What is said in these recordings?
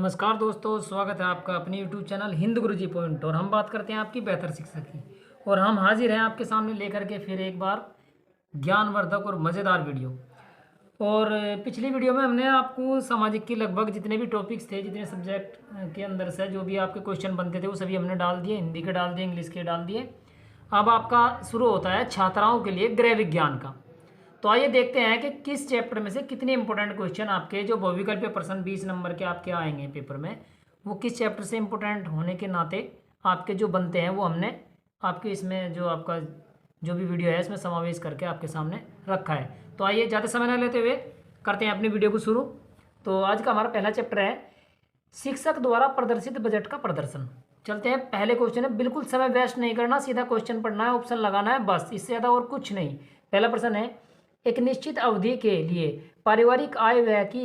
नमस्कार दोस्तों, स्वागत है आपका अपने यूट्यूब चैनल हिंद गुरुजी पॉइंट। और हम बात करते हैं आपकी बेहतर शिक्षा की। और हम हाजिर हैं आपके सामने लेकर के फिर एक बार ज्ञानवर्धक और मज़ेदार वीडियो। और पिछली वीडियो में हमने आपको सामाजिक के लगभग जितने भी टॉपिक्स थे, जितने सब्जेक्ट के अंदर से जो भी आपके क्वेश्चन बनते थे वो सभी हमने डाल दिए। हिंदी के डाल दिए, इंग्लिश के डाल दिए। अब आपका शुरू होता है छात्राओं के लिए गृह विज्ञान का। तो आइए देखते हैं कि किस चैप्टर में से कितने इंपॉर्टेंट क्वेश्चन आपके जो बहुविकल्पीय प्रश्न 20 नंबर के आपके आएंगे पेपर में, वो किस चैप्टर से इंपॉर्टेंट होने के नाते आपके जो बनते हैं वो हमने आपके इसमें जो आपका जो भी वीडियो है इसमें समावेश करके आपके सामने रखा है। तो आइए ज़्यादा समय न लेते हुए करते हैं अपनी वीडियो को शुरू। तो आज का हमारा पहला चैप्टर है शिक्षक द्वारा प्रदर्शित बजट का प्रदर्शन। चलते हैं, पहले क्वेश्चन है, बिल्कुल समय वेस्ट नहीं करना, सीधा क्वेश्चन पढ़ना है, ऑप्शन लगाना है, बस इससे ज़्यादा और कुछ नहीं। पहला प्रश्न है, एक निश्चित अवधि के लिए पारिवारिक आय व्यय की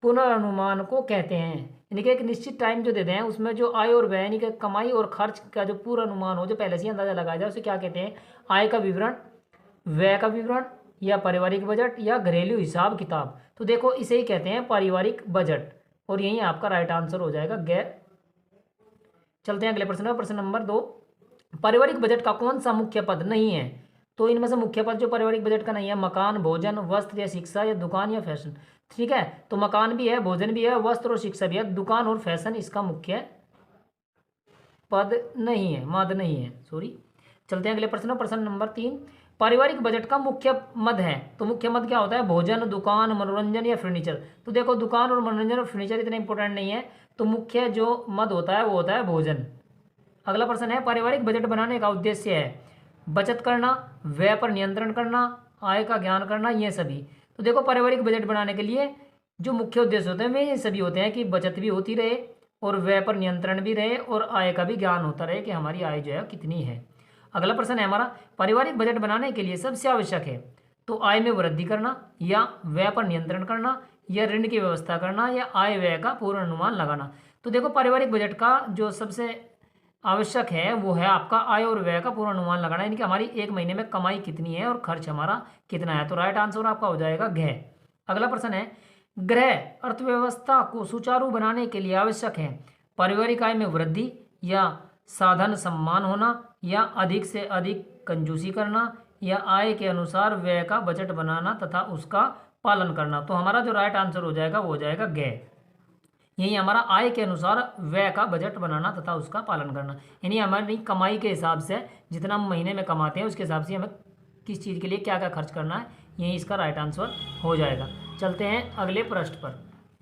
पुनर्नुमान को कहते हैं। यानी कि एक निश्चित टाइम जो देते हैं उसमें जो आय और व्यय यानी कि कमाई और खर्च का जो पूर्वानुमान हो, जो पहले से ही अंदाजा लगाया जाए, उसे क्या कहते हैं? आय का विवरण, व्यय का विवरण, या पारिवारिक बजट, या घरेलू हिसाब किताब। तो देखो इसे ही कहते हैं पारिवारिक बजट, और यही आपका राइट आंसर हो जाएगा गैर। चलते हैं अगले प्रश्न में, प्रश्न नंबर 2, पारिवारिक बजट का कौन सा मुख्य पद नहीं है? तो इनमें से मुख्य पद जो पारिवारिक बजट का नहीं है, मकान, भोजन, वस्त्र या शिक्षा, या दुकान या फैशन। ठीक है, तो मकान भी है, भोजन भी है, वस्त्र और शिक्षा भी है, दुकान और फैशन इसका मुख्य पद नहीं है, मद नहीं है, सॉरी। चलते हैं अगले प्रश्न, प्रश्न नंबर 3, पारिवारिक बजट का मुख्य मद है। तो मुख्य मद क्या होता है? भोजन, दुकान, मनोरंजन या फर्नीचर। तो देखो दुकान और मनोरंजन और फर्नीचर इतने इंपॉर्टेंट नहीं है, तो मुख्य जो मद होता है वो होता है भोजन। अगला प्रश्न है, पारिवारिक बजट बनाने का उद्देश्य है बचत करना, व्यय पर नियंत्रण करना, आय का ज्ञान करना, ये सभी। तो देखो पारिवारिक बजट बनाने के लिए जो मुख्य उद्देश्य होते हैं वे ये सभी होते हैं कि बचत भी होती रहे और व्यय पर नियंत्रण भी रहे और आय का भी ज्ञान होता रहे कि हमारी आय जो है कितनी है। अगला प्रश्न है हमारा, पारिवारिक बजट बनाने के लिए सबसे आवश्यक है तो आय में वृद्धि करना, या व्यय पर नियंत्रण करना, या ऋण की व्यवस्था करना, या आय व्यय का पूर्वानुमान लगाना। तो देखो पारिवारिक बजट का जो सबसे आवश्यक है वो है आपका आय और व्यय का पूर्वानुमान लगाना, यानी कि हमारी एक महीने में कमाई कितनी है और खर्च हमारा कितना है। तो राइट आंसर आपका हो जाएगा घ। अगला प्रश्न है, गृह अर्थव्यवस्था को सुचारू बनाने के लिए आवश्यक है पारिवारिक आय में वृद्धि, या साधन सम्मान होना, या अधिक से अधिक कंजूसी करना, या आय के अनुसार व्यय का बजट बनाना तथा उसका पालन करना। तो हमारा जो राइट आंसर हो जाएगा वो हो जाएगा घ। यही हमारा आय के अनुसार व्यय का बजट बनाना तथा उसका पालन करना, यानी हमारी कमाई के हिसाब से जितना हम महीने में कमाते हैं उसके हिसाब से हमें किस चीज़ के लिए क्या क्या खर्च करना है, यही इसका राइट आंसर हो जाएगा। चलते हैं अगले प्रश्न पर,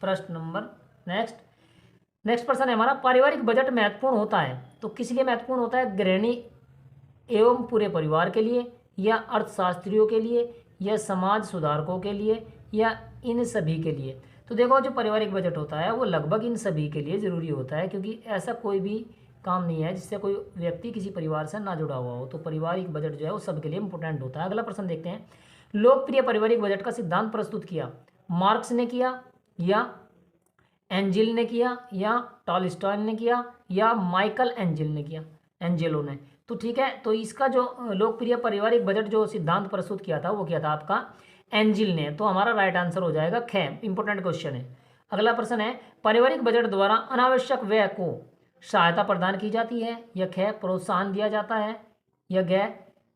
प्रश्न नंबर नेक्स्ट प्रश्न है हमारा, पारिवारिक बजट महत्वपूर्ण होता है तो किस लिए महत्वपूर्ण होता है? गृहिणी एवं पूरे परिवार के लिए, या अर्थशास्त्रियों के लिए, या समाज सुधारकों के लिए, या इन सभी के लिए। तो देखो जो पारिवारिक बजट होता है वो लगभग इन सभी के लिए ज़रूरी होता है, क्योंकि ऐसा कोई भी काम नहीं है जिससे कोई व्यक्ति किसी परिवार से ना जुड़ा हुआ हो। तो पारिवारिक बजट जो है वो सबके लिए इंपॉर्टेंट होता है। अगला प्रश्न देखते हैं, लोकप्रिय पारिवारिक बजट का सिद्धांत प्रस्तुत किया मार्क्स ने किया, या एंजिल ने किया, या टॉलस्टॉय ने किया, या माइकल एंजेलो ने। तो ठीक है, तो इसका जो लोकप्रिय पारिवारिक बजट जो सिद्धांत प्रस्तुत किया था वो किया था आपका एंजिल ने। तो हमारा राइट आंसर हो जाएगा ख। इंपॉर्टेंट क्वेश्चन है। अगला प्रश्न है, पारिवारिक बजट द्वारा अनावश्यक व्यय को सहायता प्रदान की जाती है, या ख प्रोत्साहन दिया जाता है, या ग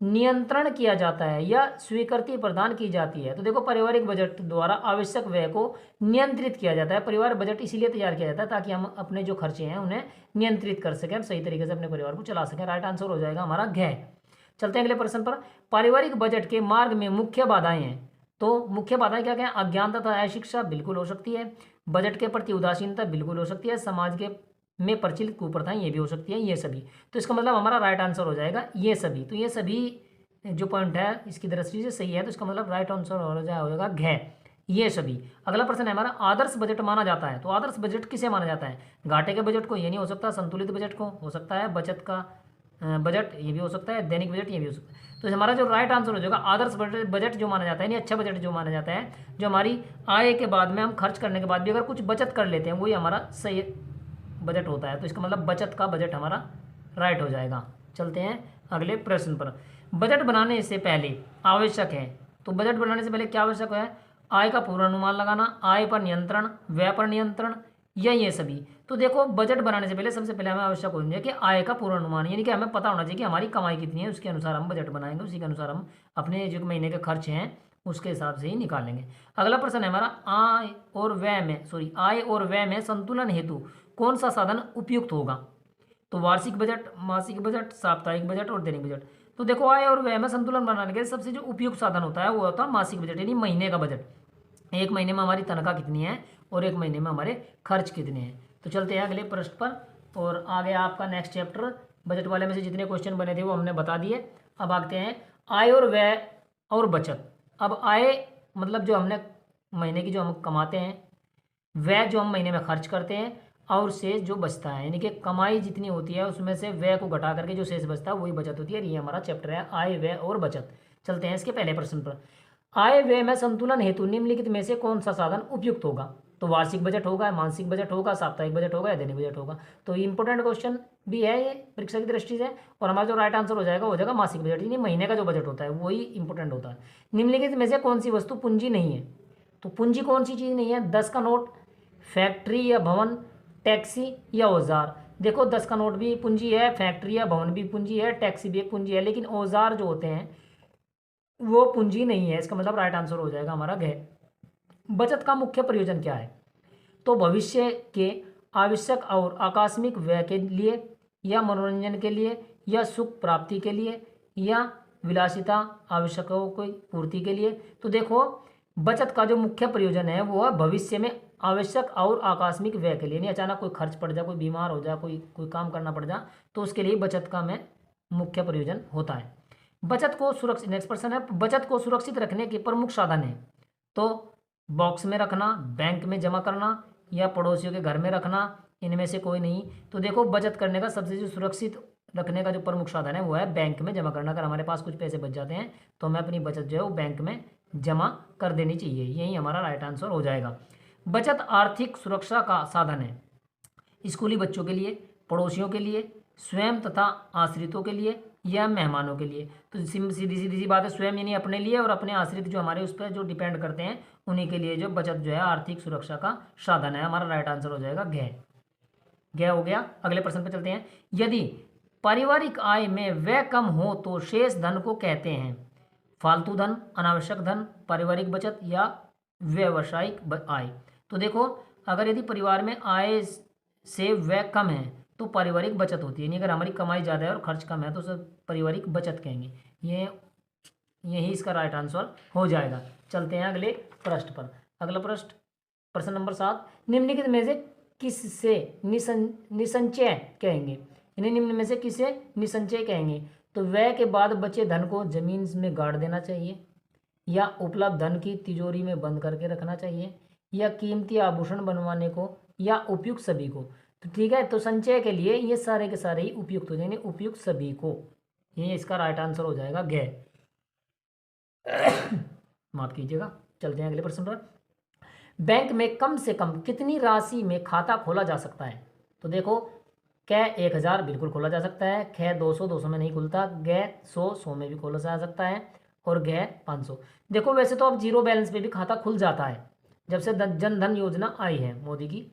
नियंत्रण किया जाता है, या स्वीकृति प्रदान की जाती है। तो देखो पारिवारिक बजट द्वारा आवश्यक व्यय को नियंत्रित किया जाता है। परिवार बजट इसीलिए तैयार किया जाता है ताकि हम अपने जो खर्चे हैं उन्हें नियंत्रित कर सकें, सही तरीके से अपने परिवार को चला सकें। राइट आंसर हो जाएगा हमारा घ। चलते हैं अगले प्रश्न पर, पारिवारिक बजट के मार्ग में मुख्य बाधाएं हैं। तो मुख्य बाधाएं क्या क्या हैं? अज्ञानता तथा अशिक्षा बिल्कुल हो सकती है, बजट के प्रति उदासीनता बिल्कुल हो सकती है, समाज के में प्रचलित कुप्रथाएं ये भी हो सकती है, ये सभी। तो इसका मतलब हमारा राइट आंसर हो जाएगा ये सभी। तो ये सभी जो पॉइंट है इसकी दृष्टि से सही है, तो इसका मतलब राइट आंसर हो जाएगा घ, ये सभी। अगला प्रश्न है हमारा, आदर्श बजट माना जाता है। तो आदर्श बजट किसे माना जाता है? घाटे के बजट को, ये नहीं हो सकता, संतुलित बजट को हो सकता है, बचत का बजट ये भी हो सकता है, दैनिक बजट ये भी हो सकता है। तो हमारा जो राइट आंसर हो जाएगा आदर्श बजट जो माना जाता है, यानी अच्छा बजट जो माना जाता है, जो हमारी आय के बाद में हम खर्च करने के बाद भी अगर कुछ बचत कर लेते हैं वही हमारा सही बजट होता है। तो इसका मतलब बचत का बजट हमारा राइट हो जाएगा। चलते हैं अगले प्रश्न पर, बजट बनाने से पहले आवश्यक है। तो बजट बनाने से पहले क्या आवश्यक है? आय का पूर्वानुमान लगाना, आय पर नियंत्रण, व्यय पर नियंत्रण, या ये सभी। तो देखो बजट बनाने से पहले सबसे पहले हमें आवश्यक होना चाहिए कि आय का पूर्वानुमान, यानी कि हमें पता होना चाहिए कि हमारी कमाई कितनी है, उसके अनुसार हम बजट बनाएंगे, उसी के अनुसार हम अपने जो महीने के खर्च हैं उसके हिसाब से ही निकालेंगे। अगला प्रश्न है हमारा, आय और व्यय में संतुलन हेतु कौन सा साधन उपयुक्त होगा? तो वार्षिक बजट, मासिक बजट, साप्ताहिक बजट और दैनिक बजट। तो देखो आय और व्यय में संतुलन बनाने के लिए सबसे जो उपयुक्त साधन होता है वो होता है मासिक बजट, यानी महीने का बजट। एक महीने में हमारी तनख्वाह कितनी है और एक महीने में हमारे खर्च कितने हैं। तो चलते हैं अगले प्रश्न पर, और आगे आपका नेक्स्ट चैप्टर बजट वाले में से जितने क्वेश्चन बने थे वो हमने बता दिए। अब आते हैं आय और व्यय और बचत। अब आय मतलब जो हमने महीने की जो हम कमाते हैं, व्यय जो हम महीने में खर्च करते हैं, और शेष जो बचता है, यानी कि कमाई जितनी होती है उसमें से व्यय को घटा करके जो शेष बचता है वही बचत होती है। ये हमारा चैप्टर है आय व्यय और बचत। चलते हैं इसके पहले प्रश्न पर। आय व्यय में संतुलन हेतु निम्नलिखित में से कौन सा साधन उपयुक्त होगा? तो वार्षिक बजट होगा, मासिक बजट होगा, साप्ताहिक बजट होगा या दैनिक बजट होगा। तो इंपॉर्टेंट क्वेश्चन भी है ये परीक्षा की दृष्टि से, और हमारा जो राइट आंसर हो जाएगा मासिक बजट, यानी महीने का जो बजट होता है वही इंपॉर्टेंट होता है। निम्नलिखित में से कौन सी वस्तु पूंजी नहीं है? तो पूंजी कौन सी चीज़ नहीं है? 10 का नोट, फैक्ट्री या भवन, टैक्सी या औजार। देखो 10 का नोट भी पूंजी है, फैक्ट्री या भवन भी पूंजी है, टैक्सी भी एक पूंजी है, लेकिन औजार जो होते हैं वो पूंजी नहीं है। इसका मतलब राइट आंसर हो जाएगा हमारा घ। बचत का मुख्य प्रयोजन क्या है? तो भविष्य के आवश्यक और आकस्मिक व्यय के लिए, या मनोरंजन के लिए, या सुख प्राप्ति के लिए, या विलासिता आवश्यकों की पूर्ति के लिए। तो देखो बचत का जो मुख्य प्रयोजन है वो है भविष्य में आवश्यक और आकस्मिक व्यय के लिए, नहीं अचानक कोई खर्च पड़ जाए, कोई बीमार हो जाए, कोई काम करना पड़ जाए, तो उसके लिए बचत का में मुख्य प्रयोजन होता है। बचत को सुरक्षित, नेक्स्ट प्रश्न है, बचत को सुरक्षित रखने के प्रमुख साधन है। तो बॉक्स में रखना, बैंक में जमा करना, या पड़ोसियों के घर में रखना, इनमें से कोई नहीं। तो देखो बचत करने का सबसे जो सुरक्षित रखने का जो प्रमुख साधन है वो है बैंक में जमा करना। अगर हमारे पास कुछ पैसे बच जाते हैं तो हमें अपनी बचत जो है वो बैंक में जमा कर देनी चाहिए। यही हमारा राइट आंसर हो जाएगा। बचत आर्थिक सुरक्षा का साधन है स्कूली बच्चों के लिए, पड़ोसियों के लिए, स्वयं तथा आश्रितों के लिए, या मेहमानों के लिए। तो सीधी सीधी बात है, स्वयं यानी अपने लिए, और अपने आश्रित जो हमारे उस पर जो डिपेंड करते हैं उन्हीं के लिए जो बचत जो है आर्थिक सुरक्षा का साधन है। हमारा राइट आंसर हो जाएगा घ हो गया। अगले प्रश्न पर चलते हैं। यदि पारिवारिक आय में व्यय कम हो तो शेष धन को कहते हैं फालतू धन, अनावश्यक धन, पारिवारिक बचत, या व्यावसायिक आय। तो देखो अगर यदि परिवार में आय से व्यय कम है तो पारिवारिक बचत होती है, यानी अगर हमारी कमाई ज़्यादा है और खर्च कम है तो उसे पारिवारिक बचत कहेंगे। यही इसका राइट आंसर हो जाएगा। चलते हैं अगले प्रश्न पर। अगला प्रश्न नंबर 7, निम्नलिखित में से किससे निसंचय कहेंगे? इन्हें निम्न में से किसे निसंचय कहेंगे? तो व्यय के बाद बचे धन को जमीन में गाड़ देना चाहिए, या उपलब्ध धन की तिजोरी में बंद करके रखना चाहिए, या कीमती आभूषण बनवाने को, या उपयुक्त सभी को। तो ठीक है, तो संचय के लिए ये सारे के सारे ही उपयुक्त हो जाएंगे, उपयुक्त सभी को। ये इसका राइट आंसर हो जाएगा घ। माफ कीजिएगा। चलते हैं अगले प्रश्न पर। बैंक में कम से कम कितनी राशि में खाता खोला जा सकता है? तो देखो क 1000 बिल्कुल खोला जा सकता है, ख 200 में नहीं खुलता, ग 100 में भी खोला जा सकता है, और ग 500। देखो वैसे तो अब जीरो बैलेंस पे भी खाता खुल जाता है जब से जन धन योजना आई है, मोदी की,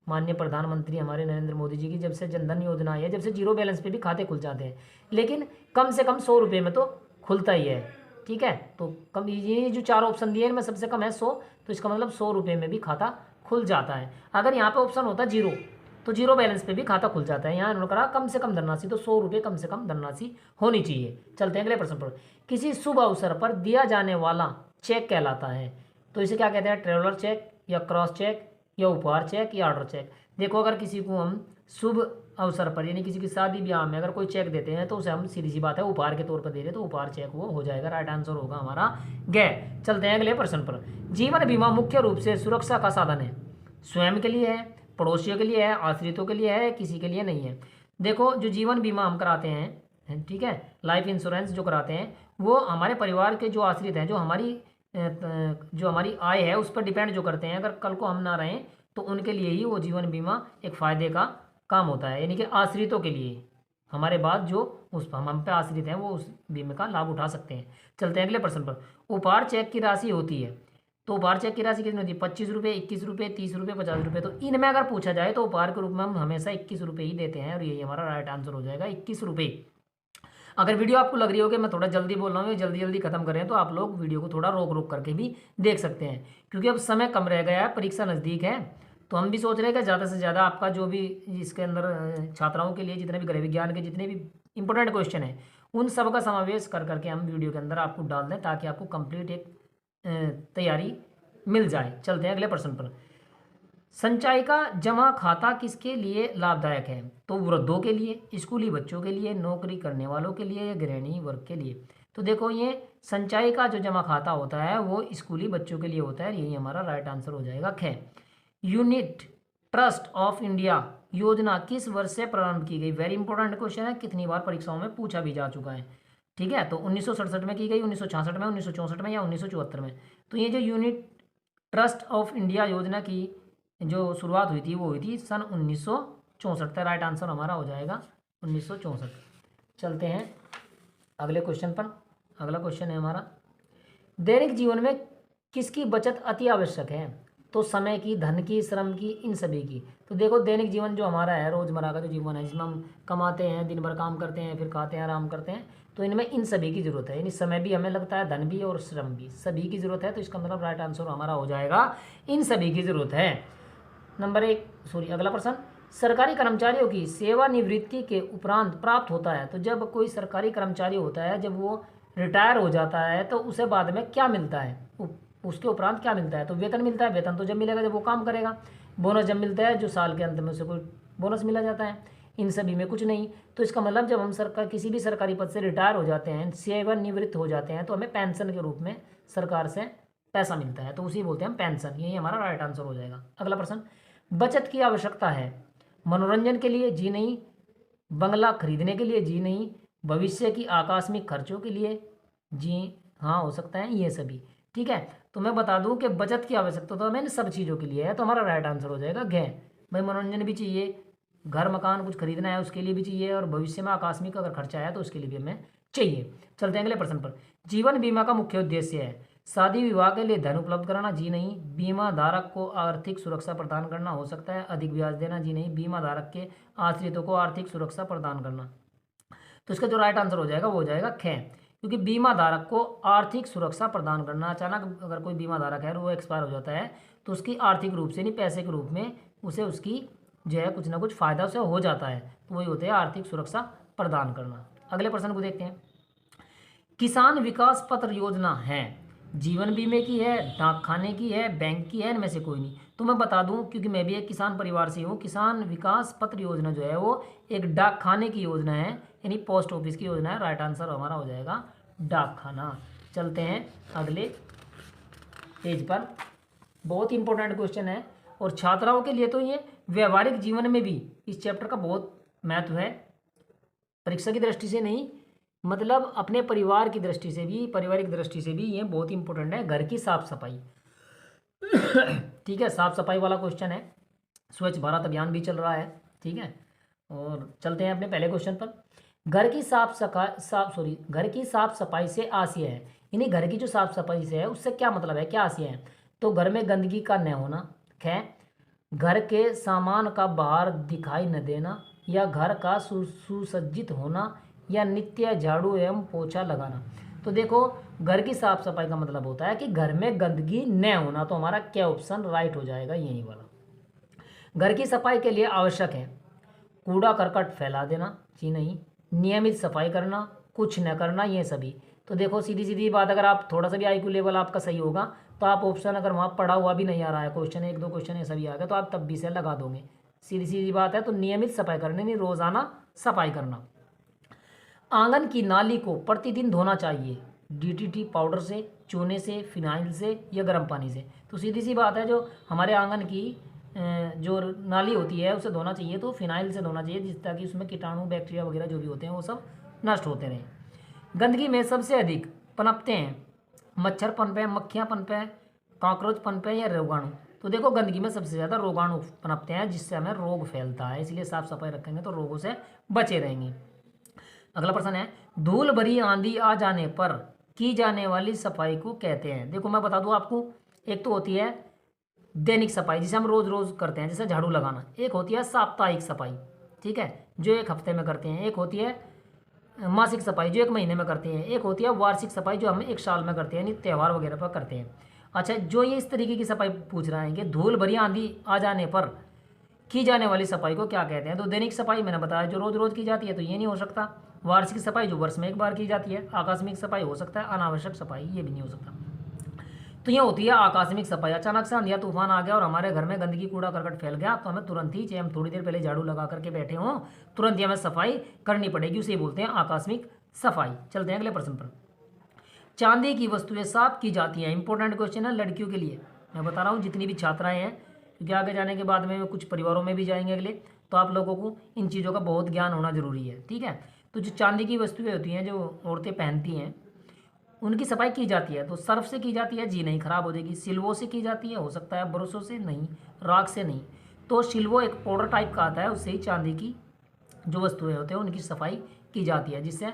माननीय प्रधानमंत्री हमारे नरेंद्र मोदी जी की जब से जन धन योजना आई है, जब से जीरो बैलेंस पे भी खाते खुल जाते हैं। लेकिन कम से कम 100 रुपये में तो खुलता ही है। ठीक है, तो कम ये जो 4 ऑप्शन दिए इनमें सबसे कम है 100, तो इसका मतलब 100 रुपये में भी खाता खुल जाता है। अगर यहाँ पे ऑप्शन होता जीरो तो जीरो बैलेंस पे भी खाता खुल जाता है। यहाँ इन्होंने कहा कम से कम धनराशि, तो 100 रुपये कम से कम धनराशि होनी चाहिए। चलते हैं अगले प्रश्न पर। किसी शुभ अवसर पर दिया जाने वाला चेक कहलाता है? तो इसे क्या कहते हैं? ट्रेवलर चेक, या क्रॉस चेक, या उपहार चेक, या ऑर्डर चेक। देखो अगर किसी को हम शुभ अवसर पर यानी किसी की शादी ब्याह में अगर कोई चेक देते हैं तो उसे हम सीधी सी बात है उपहार के तौर पर दे रहे, तो उपहार चेक वो हो जाएगा। राइट आंसर होगा हमारा ग। चलते हैं अगले प्रश्न पर। जीवन बीमा मुख्य रूप से सुरक्षा का साधन है, स्वयं के लिए है, पड़ोसियों के लिए है, आश्रितों के लिए है, किसी के लिए नहीं है। देखो जो जीवन बीमा हम कराते हैं, ठीक है, लाइफ इंश्योरेंस जो कराते हैं वो हमारे परिवार के जो आश्रित हैं, जो हमारी आय है उस पर डिपेंड जो करते हैं। अगर कल को हम ना रहें तो उनके लिए ही वो जीवन बीमा एक फ़ायदे का काम होता है, यानी कि आश्रितों के लिए, हमारे बाद जो उस हम पे आश्रित हैं वो उस बीमे का लाभ उठा सकते हैं। चलते हैं अगले प्रश्न पर। उपहार चेक की राशि होती है तो उपहार चेक की राशि कितनी होती है? 25 रुपये, 21 रुपये, 30 रुपये, 50 रुपये। तो इनमें अगर पूछा जाए तो उपहार के रूप में हम हमेशा 21 रुपये ही देते हैं और यही हमारा राइट आंसर हो जाएगा, 21 रुपये। अगर वीडियो आपको लग रही हो कि मैं थोड़ा जल्दी बोल रहा हूँ, जल्दी जल्दी खत्म करें, तो आप लोग वीडियो को थोड़ा रोक रोक करके भी देख सकते हैं, क्योंकि अब समय कम रह गया है, परीक्षा नज़दीक है। तो हम भी सोच रहे हैं कि ज़्यादा से ज़्यादा आपका जो भी इसके अंदर छात्राओं के लिए जितने भी गृह विज्ञान के जितने भी इंपॉर्टेंट क्वेश्चन हैं उन सब का समावेश कर करके हम वीडियो के अंदर आपको डाल दें, ताकि आपको कंप्लीट एक तैयारी मिल जाए। चलते हैं अगले प्रश्न पर। संचय का जमा खाता किसके लिए लाभदायक है? तो वृद्धों के लिए, स्कूली बच्चों के लिए, नौकरी करने वालों के लिए या गृहिणी वर्ग के लिए? तो देखो ये संचय का जो जमा खाता होता है वो स्कूली बच्चों के लिए होता है, यही हमारा राइट आंसर हो जाएगा ख। यूनिट ट्रस्ट ऑफ इंडिया योजना किस वर्ष से प्रारंभ की गई? वेरी इंपॉर्टेंट क्वेश्चन है, कितनी बार परीक्षाओं में पूछा भी जा चुका है। ठीक है, तो 1967 में की गई, 1966 में, 1964 में या 1974 में? तो ये जो यूनिट ट्रस्ट ऑफ इंडिया योजना की जो शुरुआत हुई थी वो हुई थी सन 1964 का। राइट आंसर हमारा हो जाएगा 1964। चलते हैं अगले क्वेश्चन पर। अगला क्वेश्चन है हमारा, दैनिक जीवन में किसकी बचत अति आवश्यक है? तो समय की, धन की, श्रम की, इन सभी की। तो देखो दैनिक जीवन जो हमारा है, रोजमर्रा का जो जीवन है जिसमें हम कमाते हैं, दिन भर काम करते हैं, फिर खाते हैं, आराम करते हैं, तो इनमें इन सभी की जरूरत है, यानी समय भी हमें लगता है, धन भी और श्रम भी, सभी की जरूरत है। तो इसका मतलब राइट आंसर हमारा हो जाएगा इन सभी की जरूरत है। नंबर 1 सॉरी अगला प्रश्न, सरकारी कर्मचारियों की सेवानिवृत्ति के उपरांत प्राप्त होता है। तो जब कोई सरकारी कर्मचारी होता है, जब वो रिटायर हो जाता है तो उसे बाद में क्या मिलता है? उसके उपरांत क्या मिलता है? तो वेतन मिलता है। वेतन तो जब मिलेगा जब वो काम करेगा। बोनस जब मिलता है, जो साल के अंत में उसे कोई बोनस मिला जाता है। इन सभी में कुछ नहीं। तो इसका मतलब जब हम सरकार किसी भी सरकारी पद से रिटायर हो जाते हैं, सेवानिवृत्त हो जाते हैं, तो हमें पेंशन के रूप में सरकार से पैसा मिलता है, तो उसी बोलते हैं हम पेंशन। यही हमारा राइट आंसर हो जाएगा। अगला प्रश्न, बचत की आवश्यकता है मनोरंजन के लिए? जी नहीं। बंगला खरीदने के लिए? जी नहीं। भविष्य की आकस्मिक खर्चों के लिए? जी हाँ, हो सकता है ये सभी। ठीक है, तो मैं बता दूं कि बचत की आवश्यकता तो हमें इन सब चीज़ों के लिए है, तो हमारा राइट आंसर हो जाएगा घ। भाई मनोरंजन भी चाहिए, घर मकान कुछ खरीदना है उसके लिए भी चाहिए, और भविष्य में आकस्मिक अगर खर्चा है तो उसके लिए भी हमें चाहिए। चलते हैं अगले प्रश्न पर। जीवन बीमा का मुख्य उद्देश्य है शादी विवाह के लिए धन उपलब्ध कराना? जी नहीं। बीमा धारक को आर्थिक सुरक्षा प्रदान करना? हो सकता है। अधिक ब्याज देना? जी नहीं। बीमा धारक के आश्रितों को आर्थिक सुरक्षा प्रदान करना? तो इसका जो राइट आंसर हो जाएगा वो हो जाएगा ख, क्योंकि बीमा धारक को आर्थिक सुरक्षा प्रदान करना, अचानक अगर कोई बीमा धारक है और वो एक्सपायर हो जाता है तो उसकी आर्थिक रूप से नहीं, पैसे के रूप में उसे उसकी जो है कुछ ना कुछ फायदा उसे हो जाता है, तो वही होते हैं आर्थिक सुरक्षा प्रदान करना। अगले प्रश्न को देखते हैं। किसान विकास पत्र योजना है जीवन बीमे की है, डाक खाने की है, बैंक की है, इनमें से कोई नहीं? तो मैं बता दूं, क्योंकि मैं भी एक किसान परिवार से हूँ, किसान विकास पत्र योजना जो है वो एक डाक खाने की योजना है, यानी पोस्ट ऑफिस की योजना है। राइट आंसर हमारा हो जाएगा डाक खाना। चलते हैं अगले पेज पर। बहुत इंपॉर्टेंट क्वेश्चन है और छात्राओं के लिए तो ये व्यवहारिक जीवन में भी इस चैप्टर का बहुत महत्व है, परीक्षा की दृष्टि से नहीं, मतलब अपने परिवार की दृष्टि से भी, पारिवारिक दृष्टि से भी ये बहुत इंपॉर्टेंट है। घर की साफ सफाई ठीक है, साफ सफाई वाला क्वेश्चन है। स्वच्छ भारत अभियान भी चल रहा है। ठीक है, और चलते हैं अपने पहले क्वेश्चन पर। घर की घर की साफ सफाई से आशय है, यानी घर की जो साफ सफाई से है उससे क्या मतलब है, क्या आशय है? तो घर में गंदगी का न होना, ख, घर के सामान का बाहर दिखाई न देना, या घर का सुसज्जित होना, या नित्य झाड़ू एवं पोछा लगाना। तो देखो घर की साफ सफाई का मतलब होता है कि घर में गंदगी न होना, तो हमारा क्या ऑप्शन राइट हो जाएगा, यही वाला। घर की सफाई के लिए आवश्यक है कूड़ा करकट फैला देना? जी नहीं। नियमित सफाई करना, कुछ न करना, ये सभी। तो देखो सीधी सीधी बात, अगर आप थोड़ा सा भी IQ लेवल आपका सही होगा तो आप ऑप्शन, अगर वहाँ पढ़ा हुआ भी नहीं आ रहा है क्वेश्चन, एक दो क्वेश्चन ऐसा भी आ गया तो आप तब भी से लगा दोगे। सीधी सीधी बात है। तो नियमित सफाई करनी, नहीं रोजाना सफाई करना। आंगन की नाली को प्रतिदिन धोना चाहिए? DDT पाउडर से, चूने से, फिनाइल से, या गर्म पानी से? तो सीधी सी बात है, जो हमारे आंगन की जो नाली होती है उसे धोना चाहिए तो फिनाइल से धोना चाहिए, जिस ताकि उसमें कीटाणु बैक्टीरिया वगैरह जो भी होते हैं वो सब नष्ट होते रहें। गंदगी में सबसे अधिक पनपते हैं मच्छर पनपे, मक्खियाँ पनपे, कॉकरोच पनपे, या रोगाणु? तो देखो गंदगी में सबसे ज़्यादा रोगाणु पनपते हैं, जिससे हमें रोग फैलता है, इसलिए साफ सफाई रखेंगे तो रोगों से बचे रहेंगे। अगला प्रश्न है, धूल भरी आंधी आ जाने पर की जाने वाली सफाई को कहते हैं? देखो मैं बता दूं आपको, एक तो होती है दैनिक सफाई जिसे हम रोज़ रोज़ करते हैं, जैसे झाड़ू लगाना। एक होती है साप्ताहिक सफाई, ठीक है, जो एक हफ्ते में करते हैं। एक होती है मासिक सफाई जो एक महीने में करते हैं। एक होती है वार्षिक सफाई जो हम एक साल में करते हैं, यानी त्यौहार वगैरह पर करते हैं। अच्छा, जो ये इस तरीके की सफाई पूछ रहा है कि धूल भरी आंधी आ जाने पर की जाने वाली सफाई को क्या कहते हैं, तो दैनिक सफाई मैंने बताया जो रोज़ रोज़ की जाती है, तो ये नहीं हो सकता। वार्षिक सफाई जो वर्ष में एक बार की जाती है। आकस्मिक सफाई हो सकता है, अनावश्यक सफाई ये भी नहीं हो सकता। तो ये होती है आकस्मिक सफाई। अचानक से आंधिया तूफान आ गया और हमारे घर में गंदगी कूड़ा करकट फैल गया, तो हमें तुरंत ही, चाहे हम थोड़ी देर पहले झाड़ू लगा करके बैठे हों, तुरंत ही हमें सफाई करनी पड़ेगी, उसे बोलते हैं आकस्मिक सफाई। चलते हैं अगले प्रश्न पर। चांदी की वस्तुएं साफ की जाती हैं, इंपॉर्टेंट क्वेश्चन है लड़कियों के लिए। मैं बता रहा हूँ जितनी भी छात्राएं हैं, क्योंकि आगे जाने के बाद में कुछ परिवारों में भी जाएंगे अगले, तो आप लोगों को इन चीज़ों का बहुत ज्ञान होना जरूरी है, ठीक है। तो जो चांदी की वस्तुएं होती हैं जो औरतें पहनती हैं, उनकी सफाई की जाती है। तो सर्फ से की जाती है, जी नहीं, खराब हो जाएगी। सिल्वो से की जाती है, हो सकता है ब्रशों से, नहीं, राख से नहीं। तो सिल्वो एक पाउडर टाइप का आता है, उससे ही चांदी की जो वस्तुएं होते हैं उनकी सफाई की जाती है, जिससे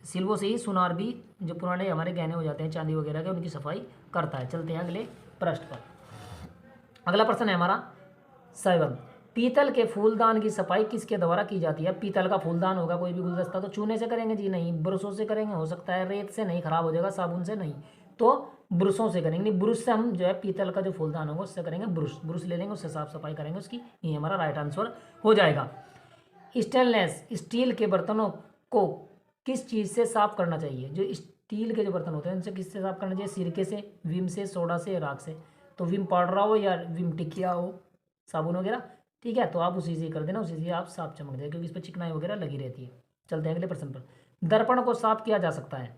सिल्वो से ही सुनार भी, जो पुराने हमारे गहने हो जाते हैं चांदी वगैरह के, उनकी सफाई करता है। चलते हैं अगले प्रश्न पर। अगला प्रश्न है हमारा 7। पीतल के फूलदान की सफाई किसके द्वारा की जाती है। पीतल का फूलदान होगा कोई भी गुलदस्ता, तो चूने से करेंगे, जी नहीं। ब्रशों से करेंगे, हो सकता है रेत से, नहीं, खराब हो जाएगा। साबुन से नहीं, तो ब्रशों से करेंगे। नहीं, ब्रश से हम जो है पीतल का जो फूलदान होगा उससे करेंगे, ब्रश ले लेंगे, उससे साफ सफाई करेंगे उसकी। ये हमारा राइट आंसर हो जाएगा। स्टेनलेस स्टील के बर्तनों को किस चीज़ से साफ करना चाहिए। जो स्टील के जो बर्तन होते हैं उनसे किससे साफ करना चाहिए। सिरके से, विम से, सोडा से, राख से। तो विम पाउडर हो या विम टिकिया हो, साबुन वगैरह, ठीक है, तो आप उसी से कर देना, उसी से आप साफ चमक जाए, क्योंकि इस पर चिकनाई वगैरह लगी रहती है। चलते हैं अगले प्रश्न पर। दर्पण को साफ किया जा सकता है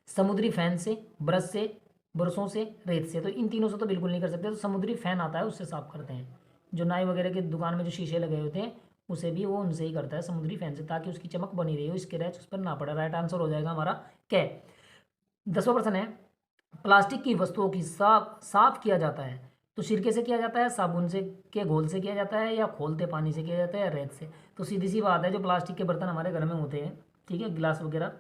समुद्री फैन से, ब्रश से, ब्रशों से, रेत से। तो इन तीनों से तो बिल्कुल नहीं कर सकते, तो समुद्री फैन आता है उससे साफ करते हैं। जो नाई वगैरह की दुकान में जो शीशे लगे होते हैं उसे भी वो उनसे ही करता है, समुद्री फैन से, ताकि उसकी चमक बनी रही हो, स्क्रैच उस पर ना पड़े। राइट आंसर हो जाएगा हमारा क्या। 10वां प्रश्न है, प्लास्टिक की वस्तुओं की साफ किया जाता है, तो सिरके से किया जाता है, साबुन से के घोल से किया जाता है, या खोलते पानी से किया जाता है, या रेत से। तो सीधी सी बात है, जो प्लास्टिक के बर्तन हमारे घर में होते हैं, ठीक है, गिलास वगैरह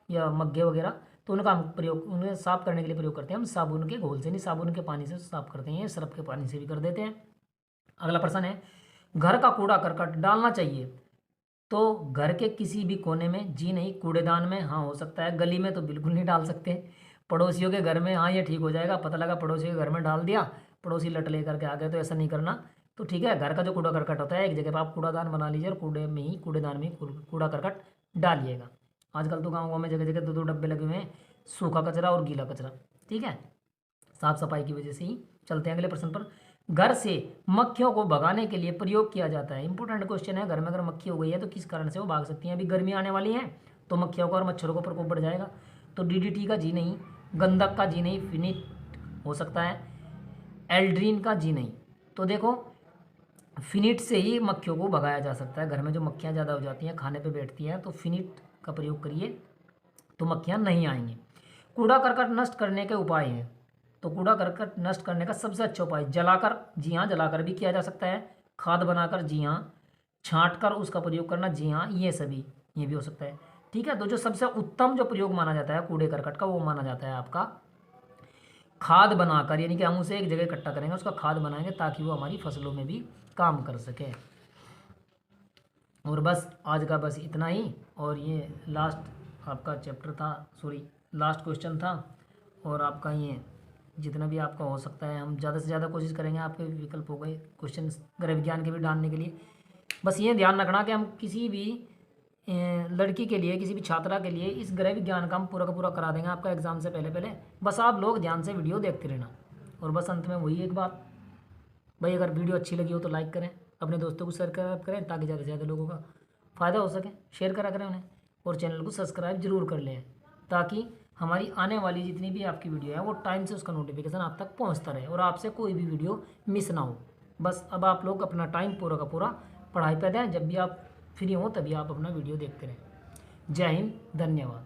या मग्गे वगैरह, तो उनका हम प्रयोग, उन्हें साफ करने के लिए प्रयोग करते हैं हम साबुन के घोल से नहीं, साबुन के पानी से साफ करते हैं, सर्फ के पानी से भी कर देते हैं। अगला प्रश्न है, घर का कूड़ा करकट डालना चाहिए, तो घर के किसी भी कोने में, जी नहीं। कूड़ेदान में, हाँ, हो सकता है। गली में तो बिल्कुल नहीं डाल सकते। पड़ोसियों के घर में, हाँ, ये ठीक हो जाएगा। पता लगा पड़ोसी के घर में डाल दिया, पड़ोसी लट लेकर के आ गए, तो ऐसा नहीं करना। तो ठीक है, घर का जो कूड़ा करकट होता है एक जगह पर आप कूड़ादान बना लीजिए और कूड़ेदान में ही कूड़ा करकट डालिएगा। आजकल तो गाँव में जगह जगह 2-2 डब्बे लगे हुए हैं, सूखा कचरा और गीला कचरा, ठीक है, साफ सफाई की वजह से ही। चलते हैं अगले प्रश्न पर। घर से मक्खियों को भगाने के लिए प्रयोग किया जाता है। इंपॉर्टेंट क्वेश्चन है। घर में अगर मक्खी हो गई है तो किस कारण से वो भाग सकती हैं। अभी गर्मी आने वाली है तो मक्खियों का और मच्छरों का प्रकोप बढ़ जाएगा। तो डीडीटी का जी नहीं, गंधक का जी नहीं, फिनिट हो सकता है, एल्ड्रीन का जी नहीं। तो देखो, फिनिट से ही मक्खियों को भगाया जा सकता है। घर में जो मक्खियाँ ज़्यादा हो जाती हैं, खाने पर बैठती हैं, तो फिनिट का प्रयोग करिए तो मक्खियाँ नहीं आएंगी। कूड़ा करकट नष्ट करने के उपाय हैं, तो कूड़ा करकट नष्ट करने का सबसे अच्छा उपाय जलाकर, जी हाँ, जलाकर भी किया जा सकता है। खाद बनाकर, जी हाँ। छांट कर उसका प्रयोग करना, जी हाँ, ये भी हो सकता है, ठीक है। तो जो सबसे उत्तम जो प्रयोग माना जाता है कूड़े करकट का, वो माना जाता है आपका खाद बनाकर, यानी कि हम उसे एक जगह इकट्ठा करेंगे, उसका खाद बनाएंगे ताकि वो हमारी फसलों में भी काम कर सके। और बस आज का बस इतना ही। और ये लास्ट आपका चैप्टर था, सॉरी, लास्ट क्वेश्चन था। और आपका ये जितना भी आपका हो सकता है, हम ज़्यादा से ज़्यादा कोशिश करेंगे आपके विकल्प हो गए क्वेश्चन गृह विज्ञान के भी डालने के लिए। बस ये ध्यान रखना कि हम किसी भी लड़की के लिए, किसी भी छात्रा के लिए इस गृह विज्ञान का हम पूरा का पूरा करा देंगे आपका एग्ज़ाम से पहले। बस आप लोग ध्यान से वीडियो देखते रहना। और बस अंत में वही एक बात, भाई अगर वीडियो अच्छी लगी हो तो लाइक करें, अपने दोस्तों को शेयर करें ताकि ज़्यादा से ज़्यादा लोगों का फ़ायदा हो सके। शेयर करा करें उन्हें, और चैनल को सब्सक्राइब जरूर कर लें ताकि हमारी आने वाली जितनी भी आपकी वीडियो है वो टाइम से उसका नोटिफिकेशन आप तक पहुंचता रहे और आपसे कोई भी वीडियो मिस ना हो। बस अब आप लोग अपना टाइम पूरा का पूरा पढ़ाई पर दें, जब भी आप फ्री हों तभी आप अपना वीडियो देखते रहें। जय हिंद, धन्यवाद।